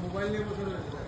Mobile নিয়ে বসে রয়েছে।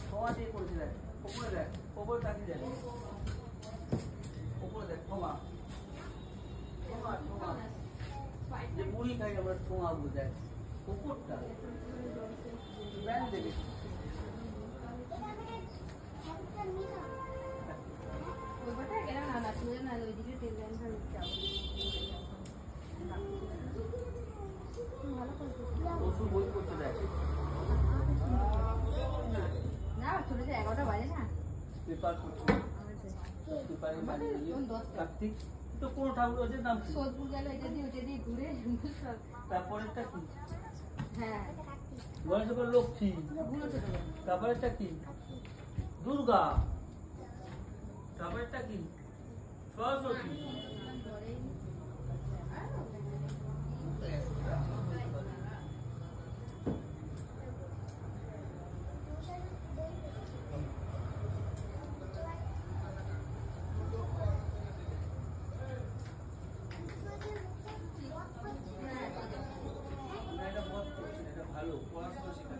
ক্ষমা দিয়ে করেছে দেখ, ওপরে দেখ, ওপরে তাকিয়ে দেখ, ওপরে দেখ, ক্ষমা ক্ষমা ক্ষমা যে মুড়ি খাই আমরা ঠোঙা দেখ ওপরটা ব্যান্ড দেবে ওষুধ বই করতে দেখ না চলে যায় 11টা বাজে না পেপার করছে পেপারে বাজে কার্তিক তো কোন ঠাকুর আছে নাম সোদপুর গেল এটা দিয়ে ওটা দিয়ে ঘুরে তারপরেরটা কি হ্যাঁ গণেশ লক্ষ্মী তারপরেরটা কি দুর্গা তারপরেরটা কি সরস্বতী এটা ভালো পড়াশোনা শেখা